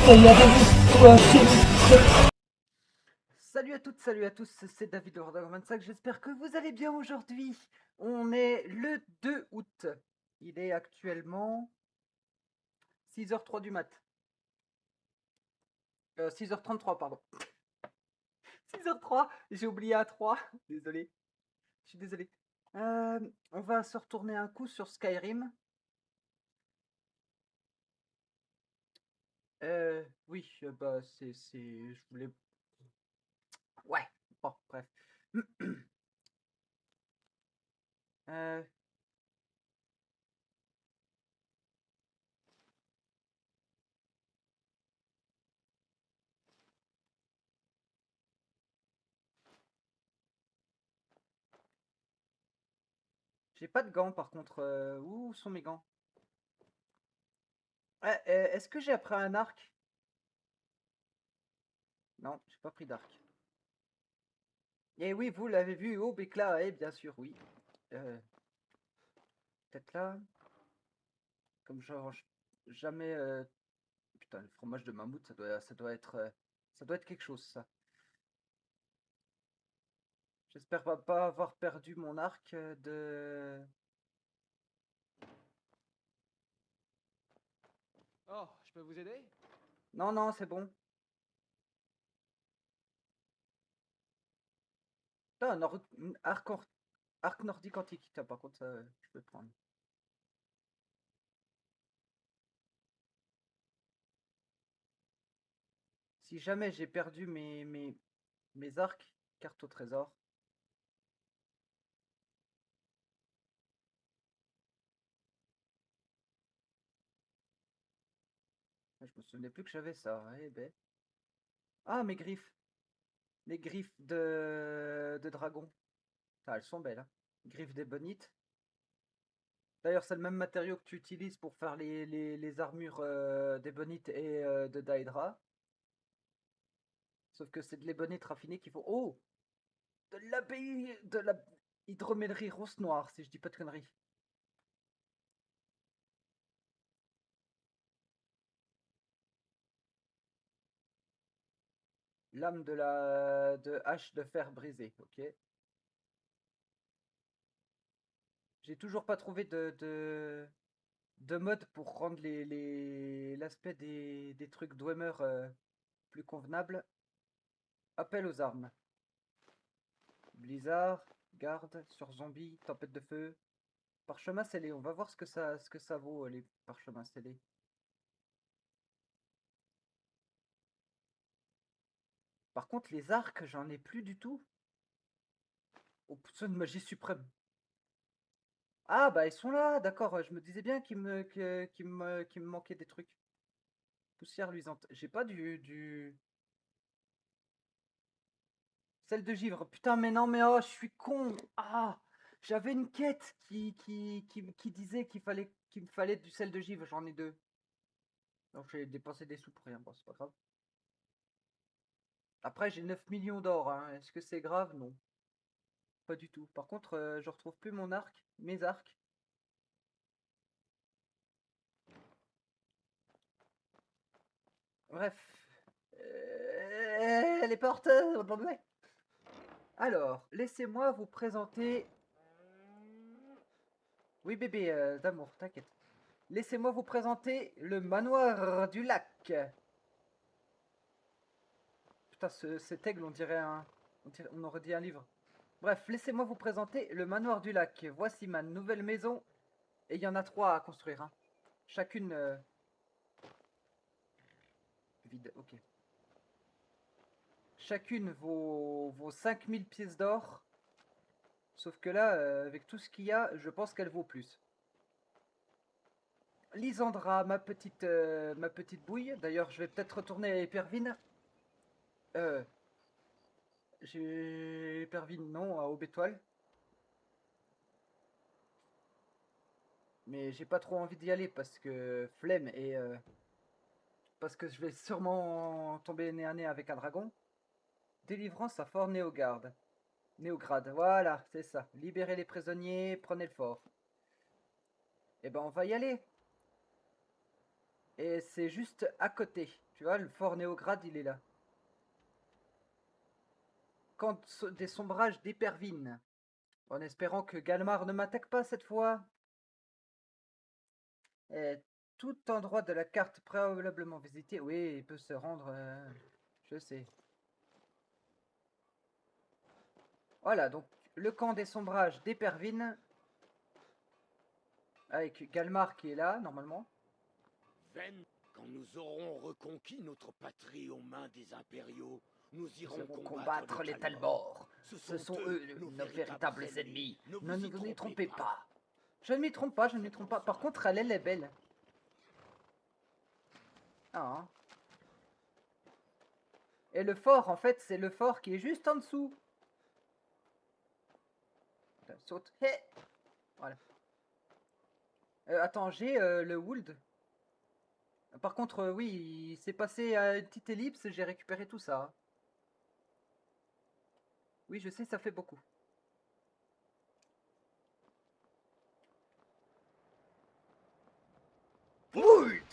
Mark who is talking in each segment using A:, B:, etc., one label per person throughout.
A: Salut à toutes, salut à tous, c'est David Lord 25, j'espère que vous allez bien aujourd'hui. On est le 2 août, il est actuellement 6h03 du mat. 6h33 pardon. 6h03, j'ai oublié à 3, désolé, je suis désolé. On va se retourner un coup sur Skyrim. Oui, bah je voulais... Ouais, bon, bref. Euh, j'ai pas de gants par contre, où sont mes gants? Est-ce que j'ai appris un arc? Non, j'ai pas pris d'arc. Et oui, vous l'avez vu, oh Bécla, bien sûr, oui. Peut-être là, comme genre, jamais... Putain, le fromage de mammouth, ça doit être quelque chose, ça. J'espère pas avoir perdu mon arc de...
B: Oh, je peux vous aider?
A: Non, non, c'est bon. Putain, arc nordique antique. Tiens, par contre, ça, je peux le prendre. Si jamais j'ai perdu mes arcs, carte au trésor. Je me souvenais plus que j'avais ça. Eh ben. Ah, mes griffes. Les griffes de dragon. Ah, elles sont belles, hein. Griffes d'ébonite. D'ailleurs, c'est le même matériau que tu utilises pour faire les armures d'ébonite et de Daedra. Sauf que c'est de l'ébonite raffinée qu'il faut... Oh! De la hydromellerie rousse noire, si je dis pas de conneries. Lame de hache de fer brisée, ok. J'ai toujours pas trouvé de mode pour rendre l'aspect des trucs Dwemer plus convenable. Appel aux armes. Blizzard, garde, sur zombie, tempête de feu. Parchemin scellé, on va voir ce que ça vaut les parchemins scellés. Par contre, les arcs, j'en ai plus du tout. Oh, putain de magie suprême. Ah, bah ils sont là, d'accord. Je me disais bien qu'il me manquait des trucs. Poussière luisante. J'ai pas du... Celle de givre. Putain, mais non, mais oh, je suis con. Ah, j'avais une quête qui disait qu'il me fallait du sel de givre. J'en ai deux. Donc j'ai dépensé des sous pour rien. Bon, c'est pas grave. Après, j'ai 9 millions d'or, hein. Est-ce que c'est grave? Non. Pas du tout. Par contre, je retrouve plus mon arc, mes arcs. Bref. Les portes. Alors, laissez-moi vous présenter... Oui, bébé, d'amour, t'inquiète. Laissez-moi vous présenter le manoir du lac. Putain, cet aigle, on aurait dit un livre. Bref, laissez-moi vous présenter le manoir du lac. Voici ma nouvelle maison. Et il y en a 3 à construire, hein. Chacune... vide, ok. Chacune vaut 5000 pièces d'or. Sauf que là, avec tout ce qu'il y a, je pense qu'elle vaut plus. Lysandra, ma petite bouille. D'ailleurs, je vais peut-être retourner à Épervine. Euh, j'ai Épervine, non, à Aubétoile. Mais j'ai pas trop envie d'y aller parce que flemme et parce que je vais sûrement tomber nez à nez avec un dragon. Délivrance à Fort Néogarde. Néograde, voilà, c'est ça. Libérez les prisonniers, prenez le fort. Eh ben, on va y aller. Et c'est juste à côté. Tu vois, le fort Néograd, il est là. Camp des sombrages d'Épervine. En espérant que Galmar ne m'attaque pas cette fois. Et tout endroit de la carte préalablement visité. Oui, il peut se rendre. Je sais. Voilà, donc le camp des sombrages d'Épervine. Avec Galmar qui est là, normalement.
C: Ven, quand nous aurons reconquis notre patrie aux mains des impériaux, nous irons
A: Nous allons
C: combattre
A: les
C: Talmor.
A: Talmor. Ce sont eux nos véritables ennemis. Ne vous y trompez pas. Je ne m'y trompe pas, je ne m'y trompe pas. Par contre, elle est belle. Ah. Hein. Et le fort, en fait, c'est le fort qui est juste en dessous. Saute. Hey. Voilà. Attends, j'ai le Wold. Par contre, oui, il s'est passé à une petite ellipse, j'ai récupéré tout ça. Oui, je sais, ça fait beaucoup. Wold.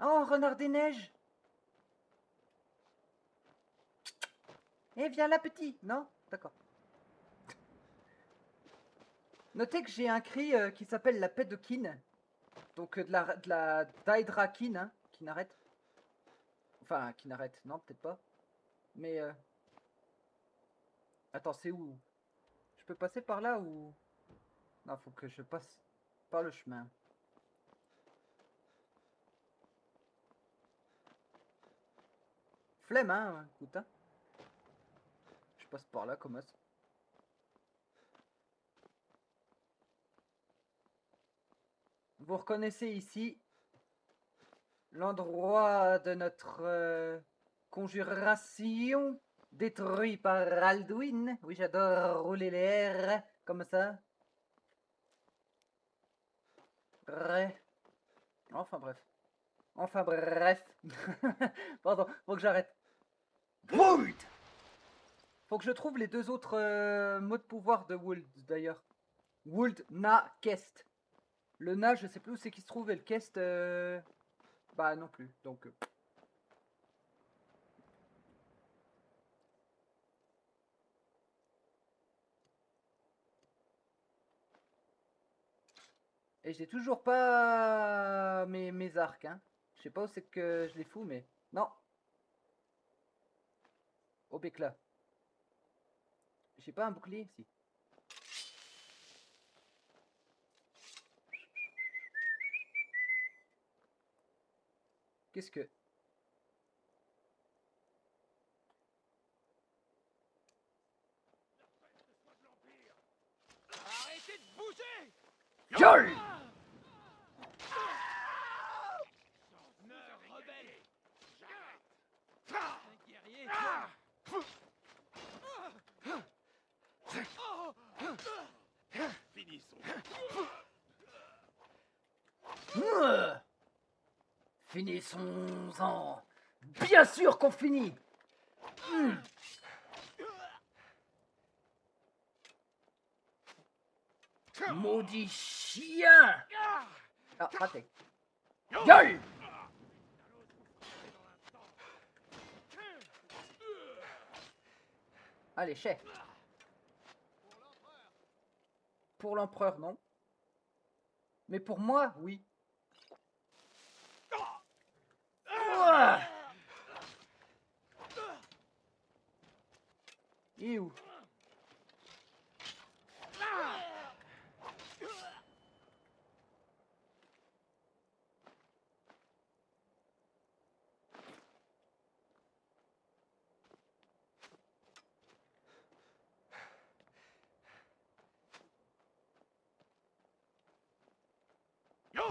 A: Oh, renard des neiges. Eh, viens là, petit. Non? D'accord. Notez que j'ai un cri qui s'appelle la Pédoquine. Donc de la Daedrakine, hein, qui n'arrête. Enfin, qui n'arrête. Non, peut-être pas. Mais... Attends, c'est où? Je peux passer par là ou... Non, faut que je passe par le chemin. Flemme, hein, écoute, hein. Je passe par là, comme ça. Vous reconnaissez ici l'endroit de notre conjuration détruit par Alduin. Oui, j'adore rouler les airs comme ça. Enfin bref. Enfin bref. Pardon, faut que j'arrête. Wold. Faut que je trouve les deux autres mots de pouvoir de Wold d'ailleurs. Wold, Na, Kest. Le Na, je sais plus où c'est qu'il se trouve et le Kest, bah non plus. Donc. Et j'ai toujours pas mes arcs, hein. Je sais pas où c'est que je les fous, mais. Non. Au béclat. J'ai pas un bouclier ici. Qu'est-ce que.
C: Arrêtez de bouger!
A: Gueule!
C: Meurs, rebelle! J'arrête!
B: Un guerrier.
C: Finissons.
A: Finissons-en. Bien sûr qu'on finit. Maudit chien. Ah, raté. Gueule. Allez, chef. Pour l'empereur, non. Mais pour moi, oui. Et où?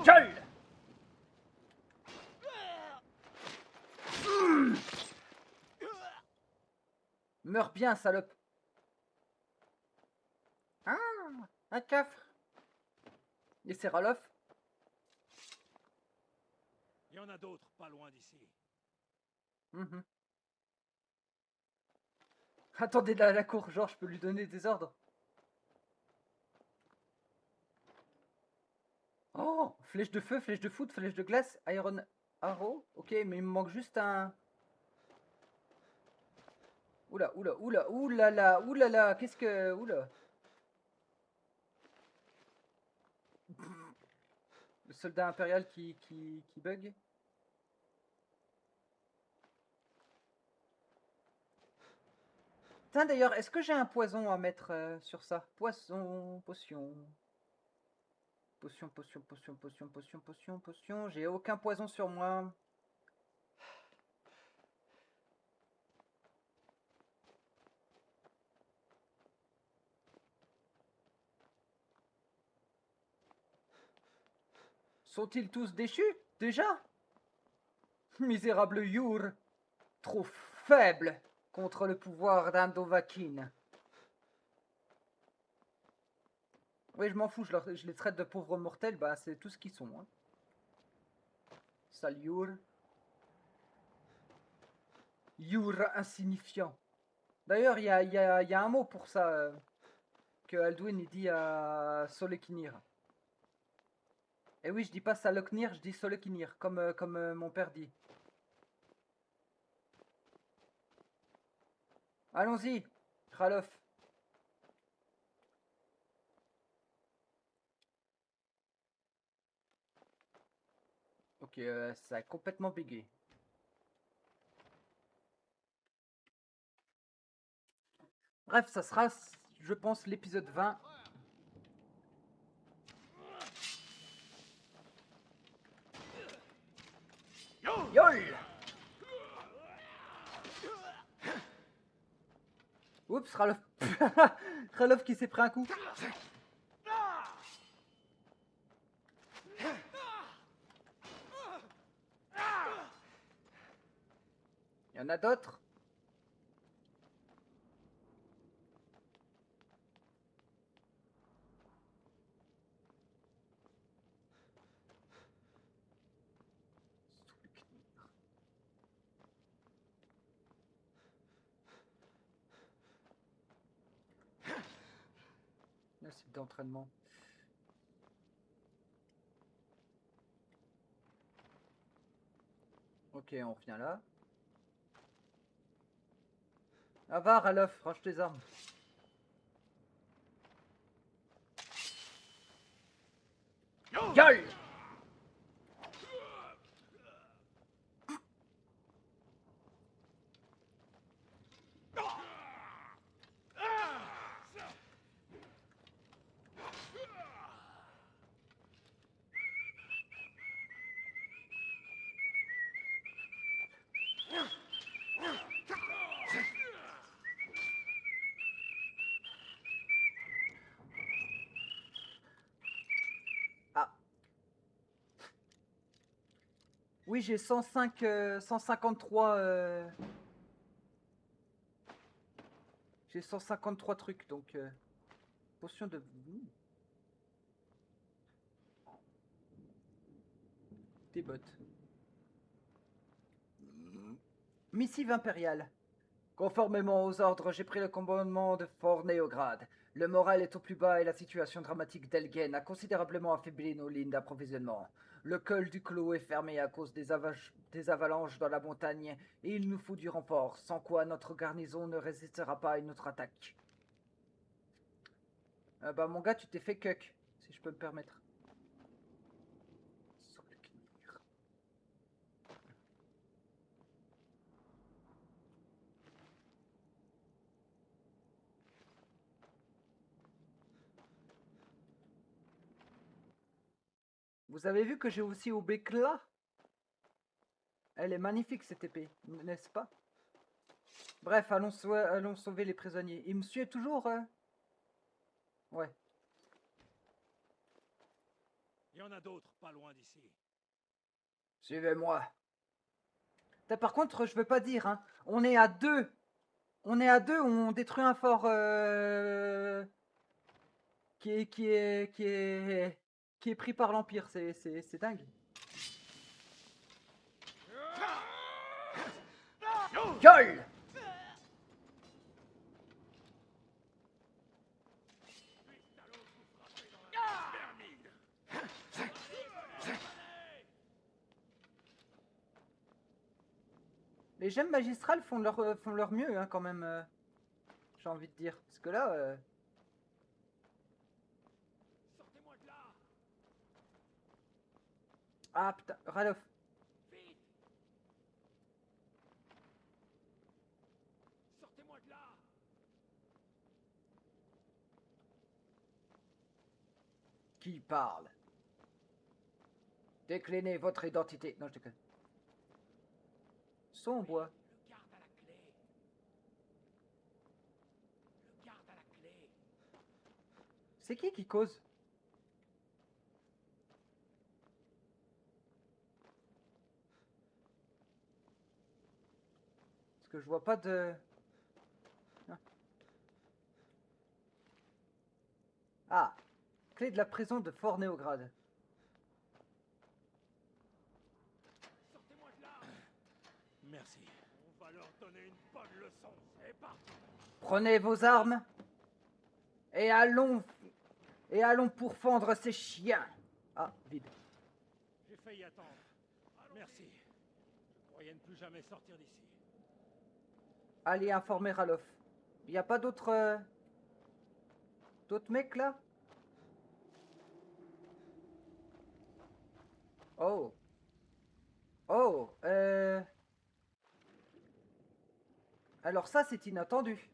A: Gueule. Meurs bien, salope. Ah, un coffre. Et c'est Ralof.
C: Il y en a d'autres pas loin d'ici.
A: Attendez là à la cour, genre je peux lui donner des ordres. Oh, flèche de feu, flèche de foot, flèche de glace, iron arrow. Ok, mais il me manque juste un... Oula, oula, oula, oulala, oulala, qu'est-ce que... Oula. Le soldat impérial qui bug. Tiens, d'ailleurs, est-ce que j'ai un poison à mettre sur ça? Poisson, potion. Potion, potion, potion, potion, potion, potion, potion. J'ai aucun poison sur moi. Sont-ils tous déchus? Déjà? Misérable Yur, trop faible contre le pouvoir d'un Dovahkiin. Oui, je m'en fous, je les traite de pauvres mortels, bah c'est tout ce qu'ils sont. Hein. Sale Yur. Yur insignifiant. D'ailleurs, il y a un mot pour ça que Alduin il dit à Solekinir. Et oui, je dis pas Saloknir, je dis Solekinir, comme mon père dit. Allons-y, Ralof. Ok, ça a complètement bégayé. Bref, ça sera, je pense, l'épisode 20. Yol! Oups, Ralof. Ralof qui s'est pris un coup. Il y en a d'autres. Le site d'entraînement. Ok, on revient là. Ah va, Ralof, range tes armes. Gueule! Ah. Oui, j'ai 105, 153... J'ai 153 trucs, donc... Potion de... Des bottes. Missive impériale. Conformément aux ordres, j'ai pris le commandement de Fort Néograd. Le moral est au plus bas et la situation dramatique d'Elgen a considérablement affaibli nos lignes d'approvisionnement. Le col du Clos est fermé à cause des avalanches dans la montagne et il nous faut du renfort, sans quoi notre garnison ne résistera pas à une autre attaque. Bah mon gars, tu t'es fait cuck, si je peux me permettre. Vous avez vu que j'ai aussi au Bécla? Elle est magnifique cette épée, n'est-ce pas? Bref, allons sauver les prisonniers. Il me suit toujours Ouais.
C: Il y en a d'autres pas loin d'ici.
A: Suivez-moi. Par contre, je veux pas dire, hein. On est à deux. On est à deux, on détruit un fort qui est pris par l'Empire. C'est dingue. Gueule! Les gemmes magistrales font leur mieux, hein, quand même. J'ai envie de dire. Parce que là...
C: Sortez-moi de là!
A: Ah putain, Ralof.
C: Vite! Sortez-moi de là!
A: Qui parle? Déclinez votre identité. Non, je déconne. Son en bois.
C: Le garde à la clé! Le garde à la clé!
A: C'est qui cause? Parce que je vois pas de... Ah, clé de la prison de Fort Néograde.
C: Sortez-moi de là! Merci. On va leur donner une bonne leçon. C'est parti!
A: Prenez vos armes et allons pourfendre ces chiens. Ah, vide.
C: J'ai failli attendre. Merci. Je croyais ne plus jamais sortir d'ici.
A: Allez informer Ralof. Il n'y a pas d'autres mecs là? Oh. Oh, alors ça, c'est inattendu.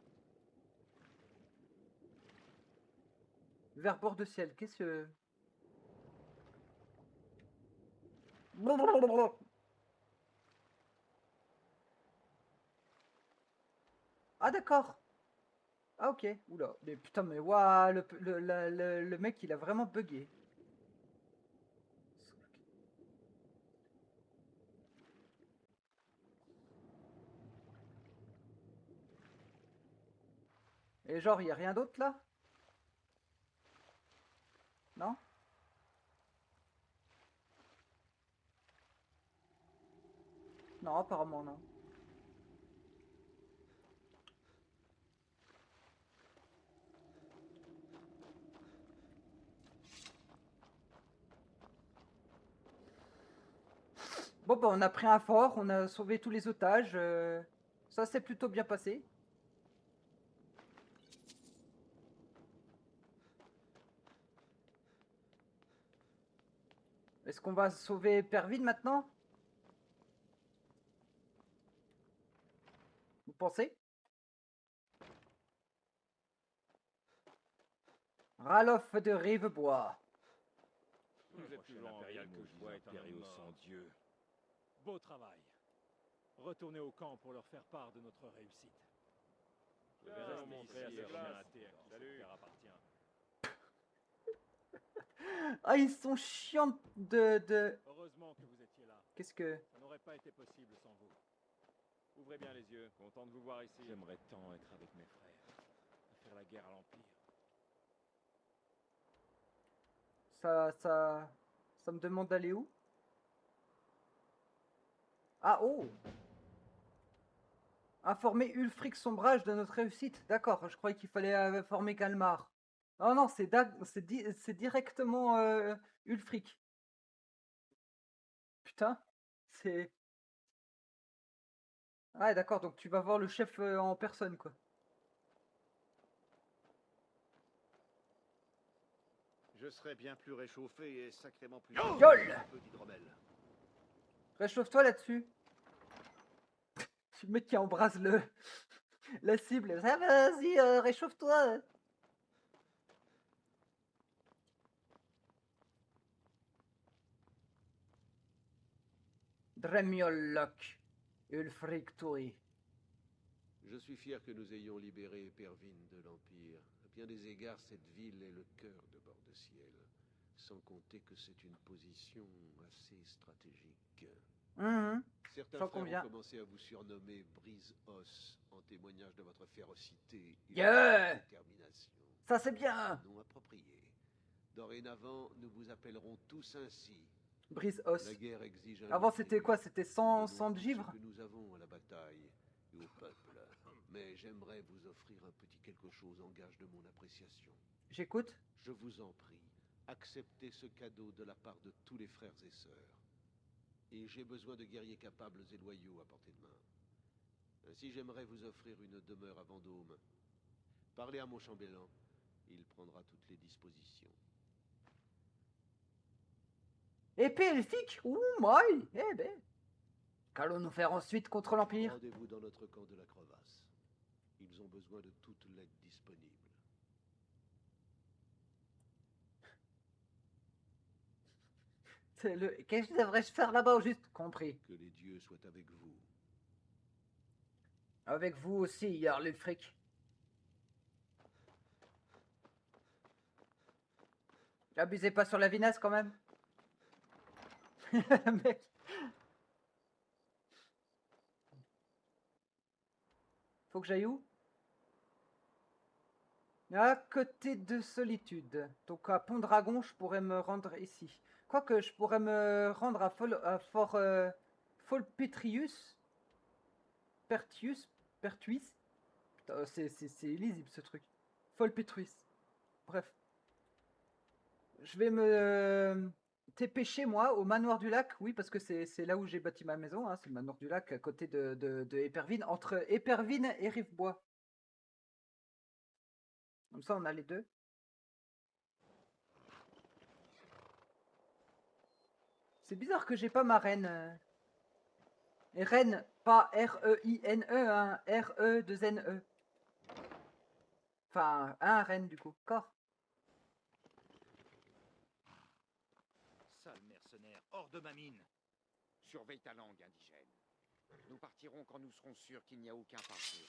A: Vers bord de ciel, qu'est-ce que... Ah d'accord. Ah ok. Oula. Mais putain, mais waouh, le mec, il a vraiment bugué. Et genre, il n'y a rien d'autre là? Non? Non, apparemment non. Bon, bah, on a pris un fort, on a sauvé tous les otages. Ça s'est plutôt bien passé. Est-ce qu'on va sauver Pervin maintenant? Vous pensez? Ralof de Rivebois.
C: Vous êtes toujours impérial que je vois est un homme sans Dieu. Beau travail. Retournez au camp pour leur faire part de notre réussite. Je vais vous montrer à ces chiens à qui cette terre appartient.
A: Ah, ils sont chiants de...
C: Heureusement que vous étiez là.
A: Qu'est-ce que...
C: Ça n'aurait pas été possible sans vous. Ouvrez bien les yeux, content de vous voir ici. J'aimerais tant être avec mes frères, à faire la guerre à l'Empire.
A: Ça me demande d'aller où? Ah, oh! Informer Ulfric Sombrage de notre réussite. D'accord, je croyais qu'il fallait informer Kalmar. Non, non, c'est directement Ulfric. Putain, c'est... Ah, d'accord, donc tu vas voir le chef en personne, quoi.
D: Je serais bien plus réchauffé et sacrément plus...
A: Gueule!
D: Un peu d'hydromel.
A: Réchauffe-toi là-dessus. Le mec qui embrasse la cible. Ah, vas-y, réchauffe-toi. Dremiolok. Ulfric Turi.
D: Je suis fier que nous ayons libéré Pervin de l'Empire. À bien des égards, cette ville est le cœur de Bord de Ciel. Sans compter que c'est une position assez stratégique. Certains
A: J'en
D: frères
A: conviens.
D: ont commencé à vous surnommer Brise-Os, en témoignage de votre férocité et
A: Yeah!
D: votre détermination.
A: Ça c'est bien.
D: Nom approprié. Dorénavant, nous vous appellerons tous ainsi.
A: Brise-Os.
D: La guerre exige un
A: Avant
D: long
A: c'était
D: tribut.
A: quoi? C'était
D: Nous
A: 100
D: donnons
A: de
D: tout
A: givre?
D: ce que nous avons à la bataille et au peuple. Mais j'aimerais vous offrir un petit quelque chose en gage de mon appréciation.
A: J'écoute.
D: Je vous en prie, acceptez ce cadeau de la part de tous les frères et sœurs. Et j'ai besoin de guerriers capables et loyaux à portée de main. Ainsi, j'aimerais vous offrir une demeure à Vendôme. Parlez à mon chambellan. Il prendra toutes les dispositions.
A: Épée elfique? Ouh, moi! Eh ben! Qu'allons-nous faire ensuite contre l'Empire?
D: Rendez-vous dans notre camp de la crevasse. Ils ont besoin de toute l'aide disponible.
A: Qu'est-ce que devrais-je faire là-bas au juste? Compris.
D: Que les dieux soient avec vous.
A: Avec vous aussi, hier, le fric. Abusez pas sur la vinasse quand même. Mec. Faut que j'aille où? À côté de Solitude. Donc à Pont-Dragon, je pourrais me rendre ici. Quoique, je pourrais me rendre à Fort Folpetrius. Pertuis. Putain, c'est illisible ce truc. Folpetrius. Bref. Je vais me TP chez moi, au manoir du lac. Oui, parce que c'est là où j'ai bâti ma maison. Hein, c'est le manoir du lac, à côté de Éperville. Entre Éperville et Rivebois. Comme ça, on a les deux. C'est bizarre que j'ai pas ma reine. Et reine, pas R-E-I-N-E, hein, R-E-2-N-E. Enfin, un reine du coup. Corps.
E: Sale mercenaire, hors de ma mine.
F: Surveille ta langue, indigène. Nous partirons quand nous serons sûrs qu'il n'y a aucun parjure.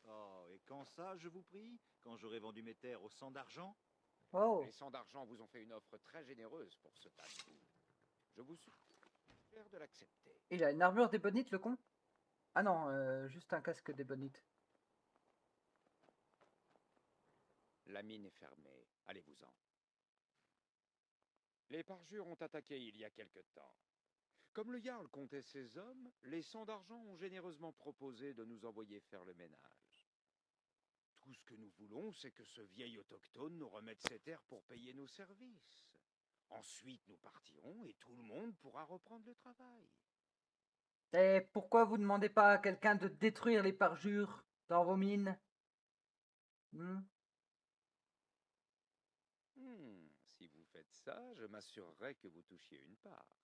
E: Oh, et quand ça, je vous prie? Quand j'aurai vendu mes terres au 100 d'argent?
A: Oh.
F: Les 100 d'argent vous ont fait une offre très généreuse pour ce tas de boue. Je vous suggère de l'accepter.
A: Il a une armure d'ébonite, le con? Ah non, juste un casque d'ébonite.
F: La mine est fermée. Allez-vous-en. Les parjures ont attaqué il y a quelque temps. Comme le Jarl comptait ses hommes, les 100 d'argent ont généreusement proposé de nous envoyer faire le ménage. Tout ce que nous voulons, c'est que ce vieil autochtone nous remette ses terres pour payer nos services. Ensuite, nous partirons et tout le monde pourra reprendre le travail.
A: Et pourquoi vous demandez pas à quelqu'un de détruire les parjures dans vos mines?
F: Si vous faites ça, je m'assurerai que vous touchiez une part.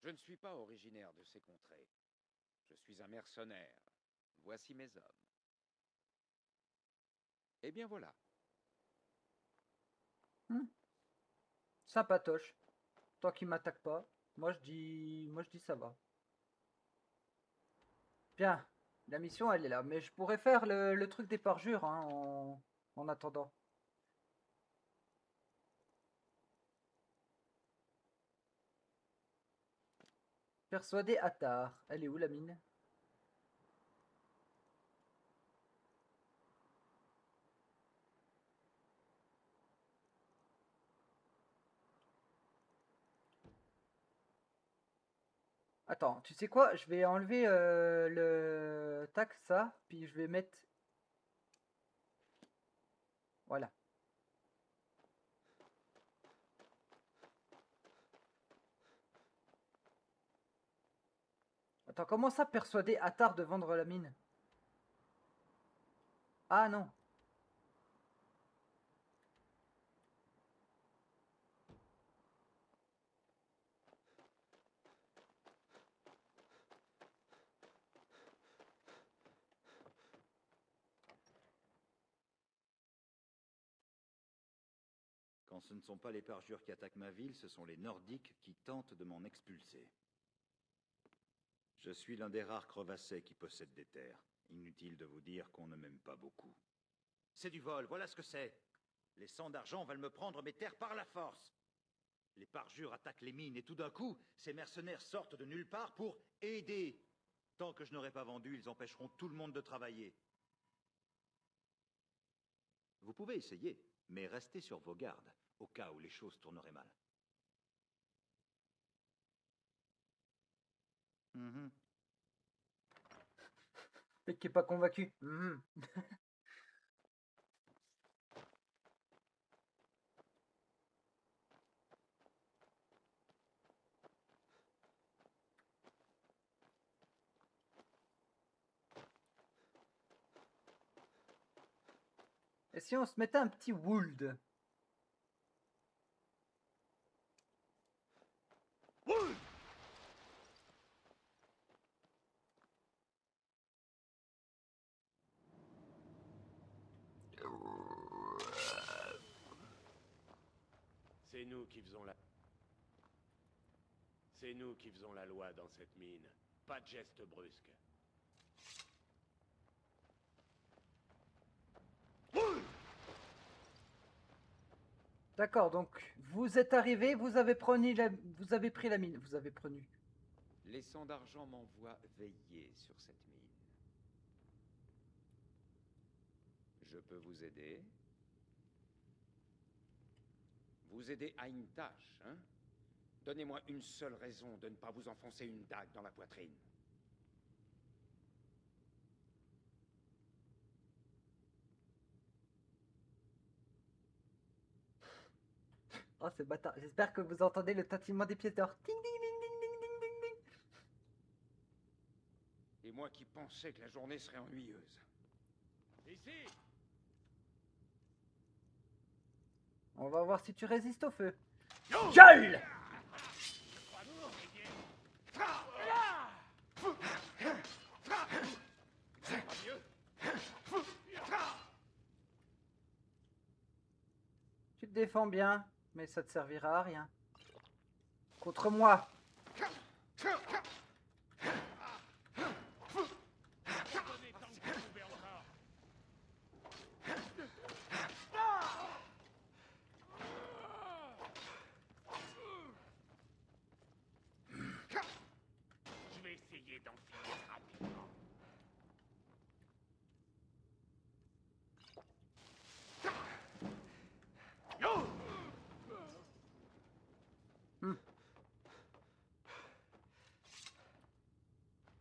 F: Je ne suis pas originaire de ces contrées. Je suis un mercenaire. Voici mes hommes. Eh bien voilà.
A: Sympatoche. Tant qu'il m'attaque pas. Moi je dis ça va. Bien. La mission elle est là. Mais je pourrais faire le truc des parjures hein, en attendant. Persuader Attar. Elle est où la mine? Attends, tu sais quoi? Je vais enlever le tac, ça, puis je vais mettre... Voilà. Attends, comment ça persuader Attar de vendre la mine? Ah non.
E: Quand ce ne sont pas les parjures qui attaquent ma ville, ce sont les Nordiques qui tentent de m'en expulser. Je suis l'un des rares crevassais qui possèdent des terres. Inutile de vous dire qu'on ne m'aime pas beaucoup. C'est du vol, voilà ce que c'est. Les 100 d'argent veulent me prendre mes terres par la force. Les parjures attaquent les mines et tout d'un coup, ces mercenaires sortent de nulle part pour aider. Tant que je n'aurai pas vendu, ils empêcheront tout le monde de travailler. Vous pouvez essayer, mais restez sur vos gardes, au cas où les choses tourneraient mal.
A: Peut-être qu'il n'est pas convaincu. Et si on se mettait un petit wold?
G: C'est nous qui faisons la... C'est nous qui faisons la loi dans cette mine. Pas de gestes brusques.
A: D'accord, donc vous êtes arrivé, vous avez pris la mine. Vous avez pris.
F: Les sangs d'argent m'envoient veiller sur cette mine. Je peux vous aider? Vous aider à une tâche, hein? Donnez-moi une seule raison de ne pas vous enfoncer une dague dans la poitrine.
A: Oh, c'est bâtard. J'espère que vous entendez le tintement des pièces d'or. Ding, ding, ding, ding, ding, ding, ding, ding.
F: Et moi qui pensais que la journée serait ennuyeuse.
G: Ici!
A: On va voir si tu résistes au feu. Gueule! Tu te défends bien, mais ça te servira à rien. Contre moi.
G: Je vais essayer d'en finir rapidement.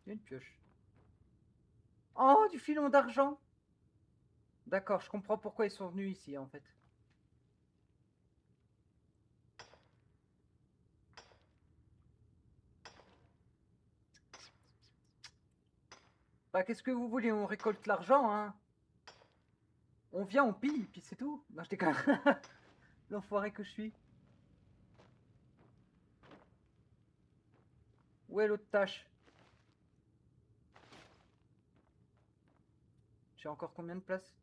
A: Une pioche. Oh, du filon d'argent. D'accord, je comprends pourquoi ils sont venus ici, en fait. Bah, qu'est-ce que vous voulez? On récolte l'argent, hein. On vient, on pille, puis c'est tout. Non, je déconne. L'enfoiré que je suis. Où est l'autre tâche? J'ai encore combien de place?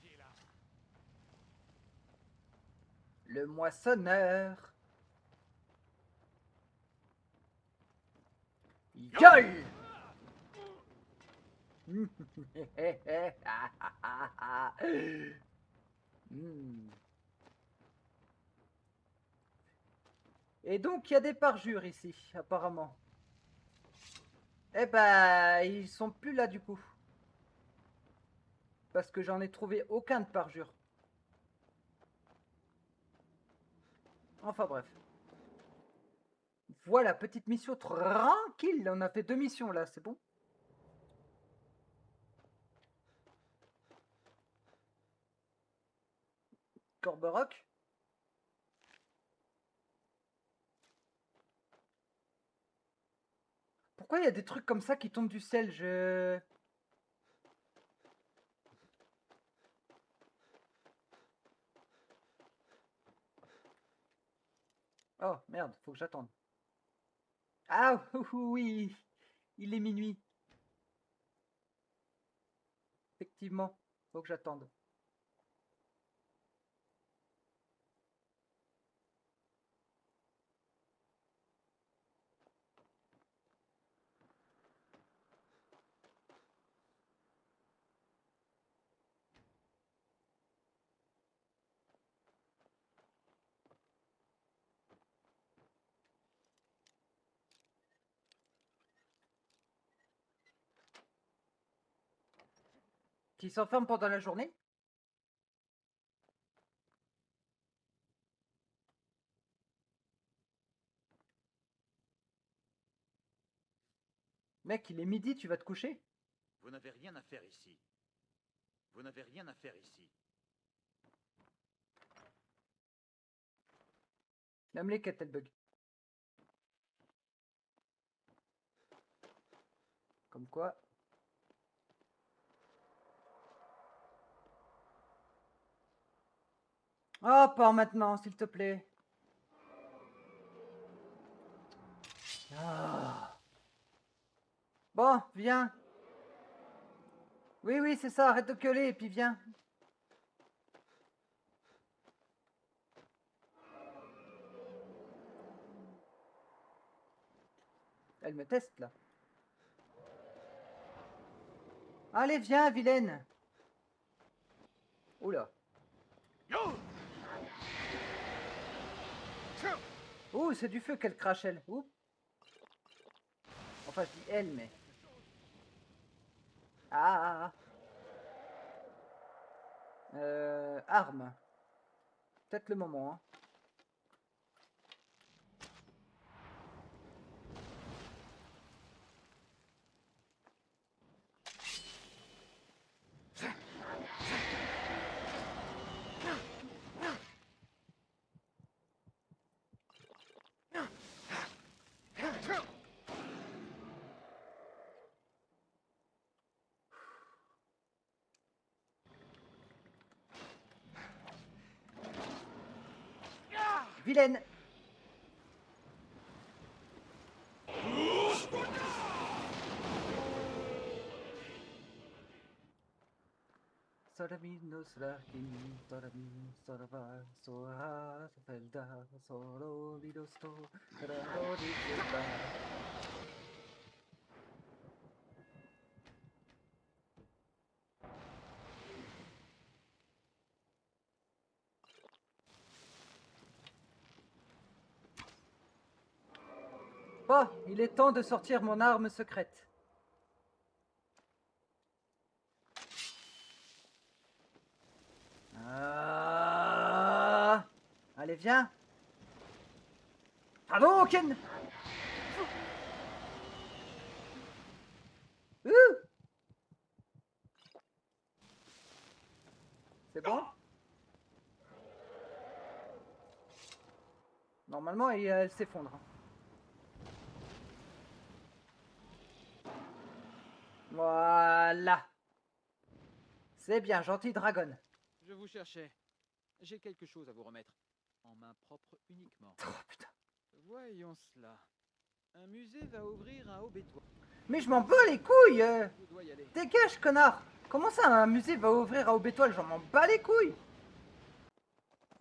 G: Qui est là?
A: Le moissonneur. Gueule! Et donc, il y a des parjures ici, apparemment. Eh ben, ils sont plus là du coup. Parce que j'en ai trouvé aucun de parjure. Enfin bref. Voilà, petite mission tranquille. On a fait 2 missions là, c'est bon. Corberock. Pourquoi il y a des trucs comme ça qui tombent du ciel? Oh merde, faut que j'attende. Ah oui, il est minuit. Effectivement, faut que j'attende. Qui s'enferme pendant la journée? Mec, il est midi, tu vas te coucher?
E: Vous n'avez rien à faire ici. Vous n'avez rien à faire ici.
A: Namlek, quel bug? Comme quoi. Oh, pas maintenant, s'il te plaît. Ah. Bon, viens. Oui, oui, c'est ça, arrête de gueuler et puis viens. Elle me teste, là. Allez, viens, vilaine. Oula. Oh, c'est du feu qu'elle crache, elle. Oups. Enfin, je dis elle, mais... Ah. Arme. Peut-être le moment, hein. Vilaine. Soramino Srakin, Soramin, Sorava, Sora, Felda, Soro, Vidosto, Rarori, Bon, il est temps de sortir mon arme secrète. Allez, viens. Pardon, Ken. C'est bon? Normalement, elle s'effondre. Voilà. C'est bien, gentil dragon.
B: Je vous cherchais. J'ai quelque chose à vous remettre. En main propre uniquement.
A: Oh putain.
B: Voyons cela. Un musée va ouvrir à Aubétois.
A: Mais je m'en bats les couilles.
B: Je dois y aller.
A: Dégage, connard. Comment ça, un musée va ouvrir à Aubétoile? J'en m'en bats les couilles.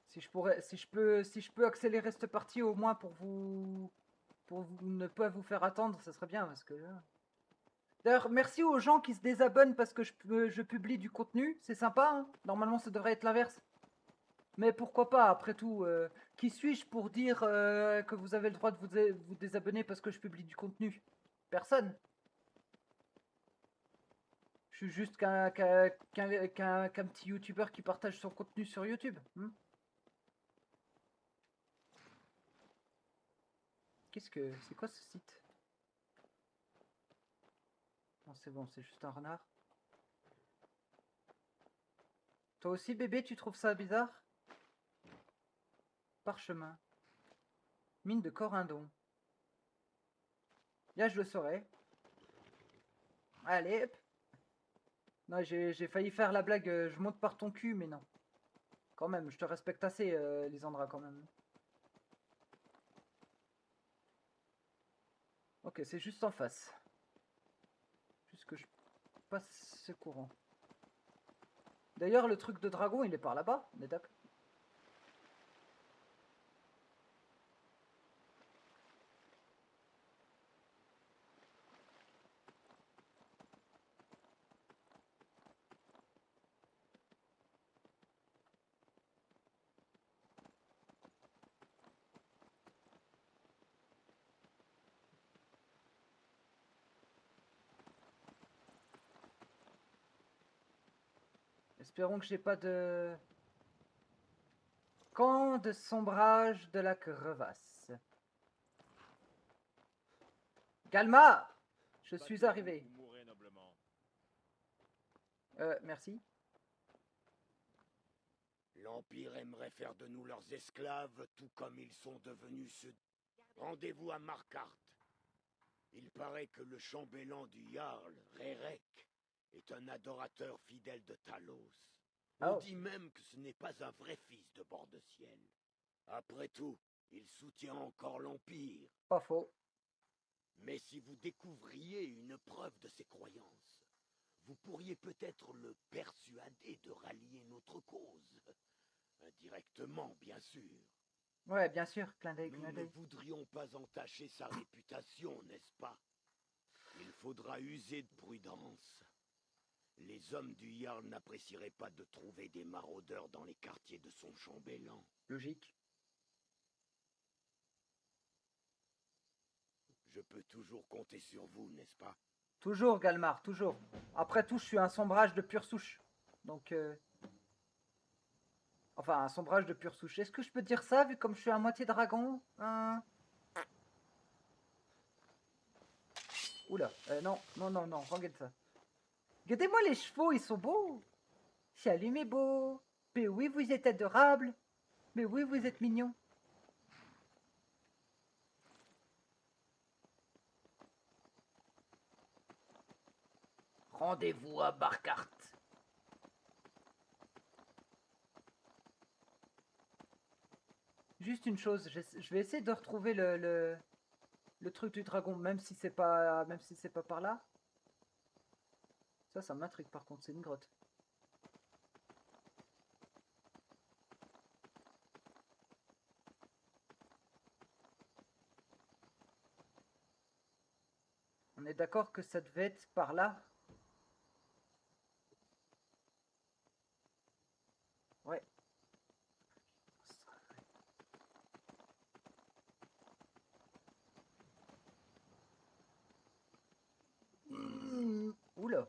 A: Si je peux accélérer cette partie au moins pour ne pas vous faire attendre, ça serait bien parce que là... D'ailleurs, merci aux gens qui se désabonnent parce que je publie du contenu, c'est sympa, hein. Normalement ça devrait être l'inverse. Mais pourquoi pas, après tout, qui suis-je pour dire que vous avez le droit de vous désabonner parce que je publie du contenu? Personne. Je suis juste qu'un petit youtubeur qui partage son contenu sur YouTube. C'est quoi ce site? Non, c'est bon, c'est juste un renard. Toi aussi, bébé, tu trouves ça bizarre? Parchemin. Mine de Corindon. Là, je le saurais. Allez, hop. Non, j'ai failli faire la blague, je monte par ton cul, mais non. Quand même, je te respecte assez, Lisandra, quand même. Ok, c'est juste en face. Juste que je passe ce courant. D'ailleurs, le truc de dragon, il est par là-bas, on est d'accord? Espérons que j'ai pas de... Camp de sombrage de la crevasse. Galma! Je suis arrivé. Merci.
G: L'Empire aimerait faire de nous leurs esclaves, tout comme ils sont devenus ceux... Rendez-vous à Markarth. Il paraît que le chambellan du Jarl, Rérek, est un adorateur fidèle de Talos. On
A: Oh.
G: dit même que ce n'est pas un vrai fils de Bord-de-Ciel. Après tout, il soutient encore l'Empire.
A: Pas faux.
G: Mais si vous découvriez une preuve de ses croyances, vous pourriez peut-être le persuader de rallier notre cause. Indirectement, bien sûr.
A: Ouais, bien sûr, clin d'œil,
G: Nous
A: clin
G: ne
A: d'œil.
G: voudrions pas entacher sa réputation, n'est-ce pas? Il faudra user de prudence. Les hommes du Jarl n'apprécieraient pas de trouver des maraudeurs dans les quartiers de son chambellan.
A: Logique.
G: Je peux toujours compter sur vous, n'est-ce pas?
A: Toujours, Galmar, toujours. Après tout, je suis un sombrage de pure souche. Donc, enfin, un sombrage de pure souche. Est-ce que je peux dire ça, vu comme je suis à moitié dragon, hein? Oula, non, non, non, non, regarde ça. Regardez-moi les chevaux, ils sont beaux. Salut mes beaux. Mais oui, vous êtes adorables. Mais oui, vous êtes mignons. Rendez-vous à Barkart. Juste une chose, je vais essayer de retrouver le truc du dragon, même si c'est pas par là. Ça m'intrigue par contre, c'est une grotte. On est d'accord que ça devait être par là. Ouais. Oula,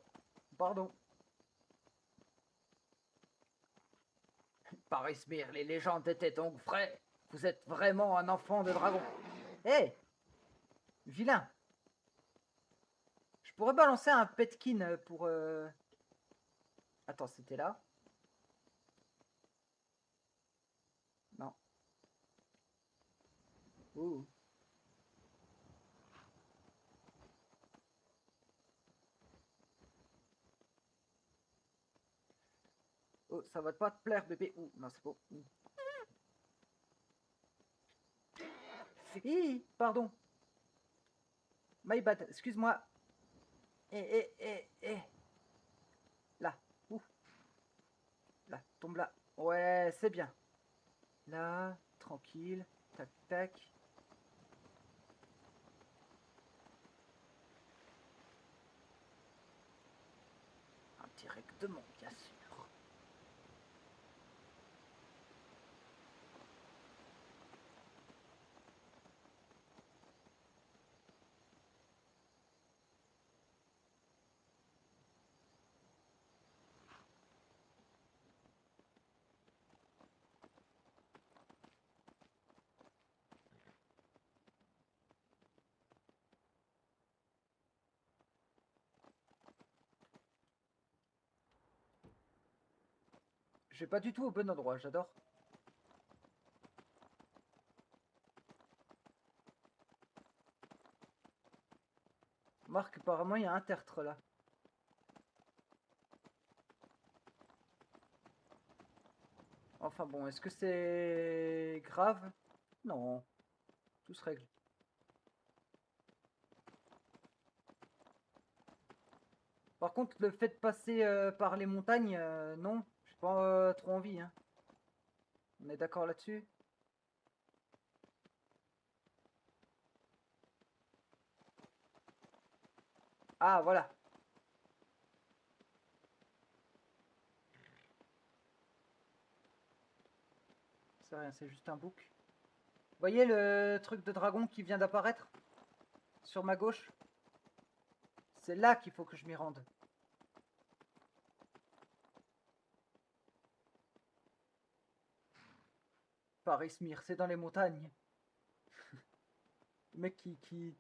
A: pardon. Parismir, les légendes étaient donc vraies. Vous êtes vraiment un enfant de dragon. Hé, hey, vilain. Je pourrais balancer un petkin pour... Attends, c'était là? Non. Ouh. Oh, ça va pas te plaire, bébé. Ouh, non, c'est beau. Hi, pardon. My bad, excuse-moi. Là. Ouh. Là, tombe là. Ouais, c'est bien. Là, tranquille. Tac, tac. Indirectement, bien sûr. Je vais pas du tout au bon endroit, j'adore. Marc, apparemment, il y a un tertre là. Enfin bon, est-ce que c'est grave? Non, tout se règle. Par contre, le fait de passer par les montagnes, non, j'ai pas trop envie. Hein. On est d'accord là-dessus? Ah, voilà. C'est rien, c'est juste un bouc. Vous voyez le truc de dragon qui vient d'apparaître sur ma gauche? C'est là qu'il faut que je m'y rende. Parismir, c'est dans les montagnes. Le mec qui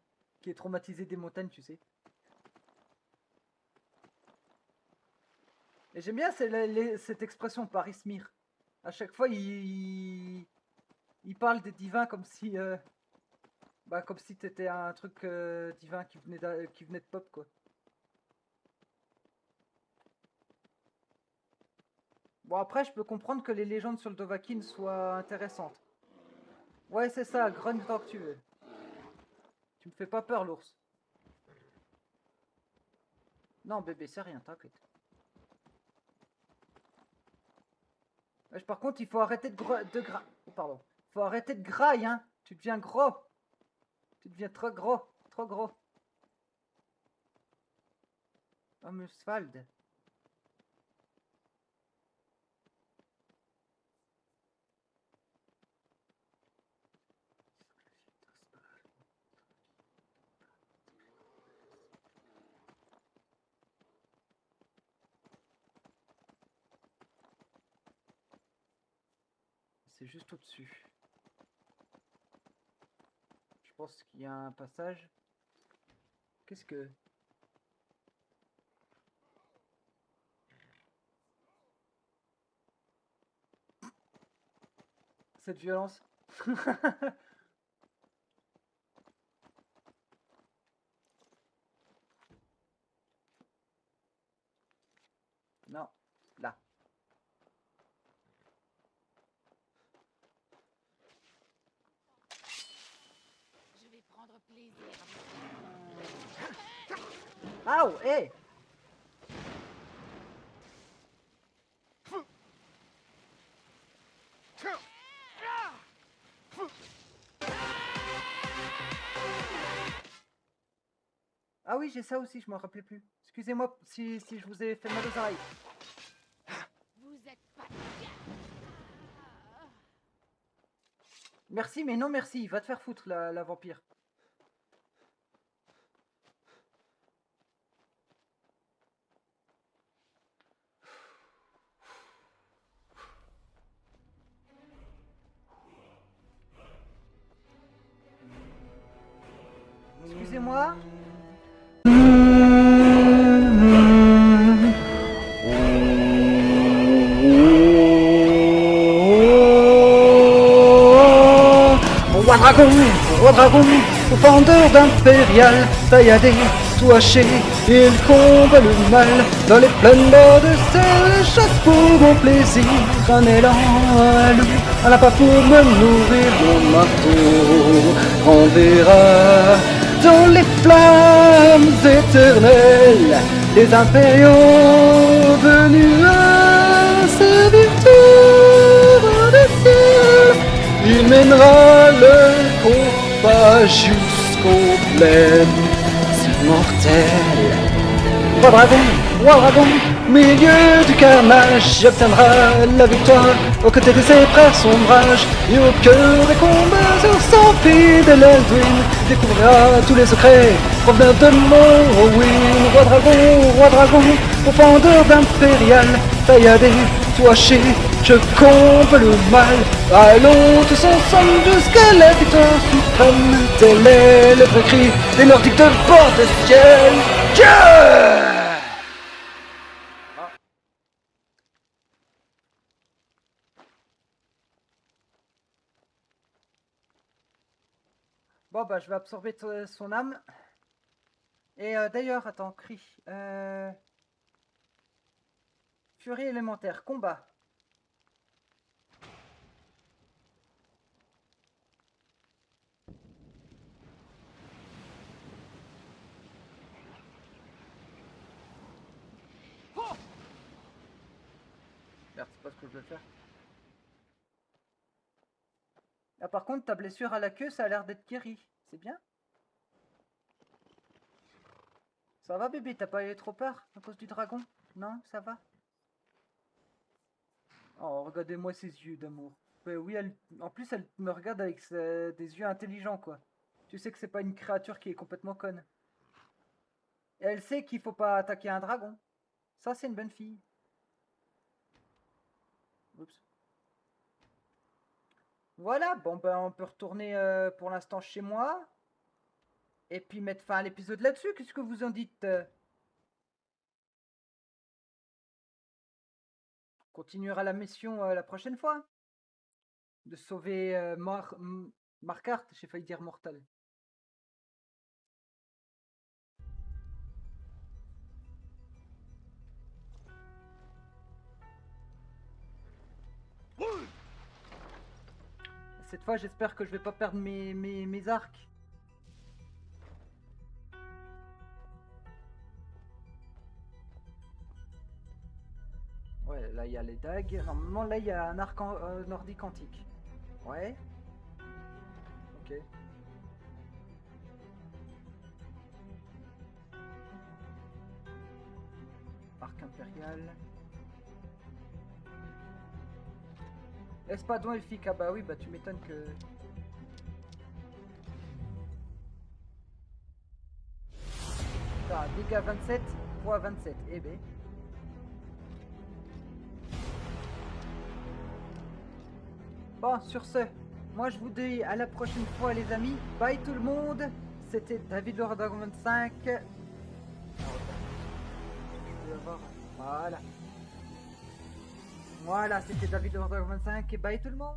A: est traumatisé des montagnes, tu sais. Et j'aime bien cette expression Parismir. À chaque fois, il parle des divins comme si Bah, comme si t'étais un truc divin qui venait de pop, quoi. Bon, après, je peux comprendre que les légendes sur le Dovahkiin soient intéressantes. Ouais, c'est ça, grogne tant que tu veux. Tu me fais pas peur, l'ours. Non, bébé, c'est rien, t'inquiète. Par contre, il faut arrêter oh, pardon. Faut arrêter de graille, hein. Tu deviens gros. Tu deviens trop gros. Trop gros. Oh, Musfald. C'est juste au-dessus. Je pense qu'il y a un passage. Qu'est-ce que... Cette violence. Non, là.
H: Je vais prendre plaisir
A: Ah, hé! Ah oui, j'ai ça aussi, je m'en rappelais plus. Excusez-moi si je vous ai fait mal aux oreilles.
H: Vous êtes pas
A: Merci, mais non merci. Va te faire foutre, la vampire. Excusez-moi. Roi dragon, vendeur d'impérial, tailladé, tout haché, il combat le mal. Dans les plaines bords de sel, chasse pour mon plaisir, un élan, un loup, un lapin pour me nourrir, mon marteau renverra dans les flammes éternelles les impériaux venus à servir tour des cieux. Il mènera le combat jusqu'aux plaines immortelles. Roi dragon, milieu du carnage, j'obtiendrai la victoire aux côtés de ses frères sombrages. Et au cœur des combats sur son fidèle Elduin, découvrira tous les secrets provenant de Morrowind. Roi dragon, profondeur d'impérial, tailladé, tout haché, je comble le mal. Allons tous ensemble jusqu'à la victoire suprême. Tel est le vrai cri des Nordiques de bord de ciel. Yeah! Bon bah je vais absorber son âme. Et d'ailleurs, attends, cri. Furie élémentaire, combat. Merde, c'est pas ce que je veux faire. Ah, par contre, ta blessure à la queue, ça a l'air d'être guéri. C'est bien. Ça va, bébé? T'as pas eu trop peur à cause du dragon? Non, ça va? Oh, regardez-moi ses yeux d'amour. Oui, en plus, elle me regarde avec des yeux intelligents, quoi. Tu sais que c'est pas une créature qui est complètement conne. Et elle sait qu'il faut pas attaquer un dragon. Ça, c'est une bonne fille. Oups. Voilà, bon, ben, on peut retourner pour l'instant chez moi. Et puis mettre fin à l'épisode là-dessus. Qu'est-ce que vous en dites? Continuera la mission la prochaine fois. De sauver Markart, j'ai failli dire Mortal. cette fois, j'espère que je vais pas perdre mes arcs. Ouais, là il y a les dagues. Normalement, là il y a un arc nordique antique. Ouais. Ok. Arc impérial. Espadon elfique. Ah bah oui, bah tu m'étonnes que... Ah, dégâts 27, poids 27. Eh ben. Bon, sur ce, moi je vous dis à la prochaine fois les amis. Bye tout le monde. C'était David le Dragon 25. Voilà. Voilà, c'était David le Dragon 25 et bye tout le monde.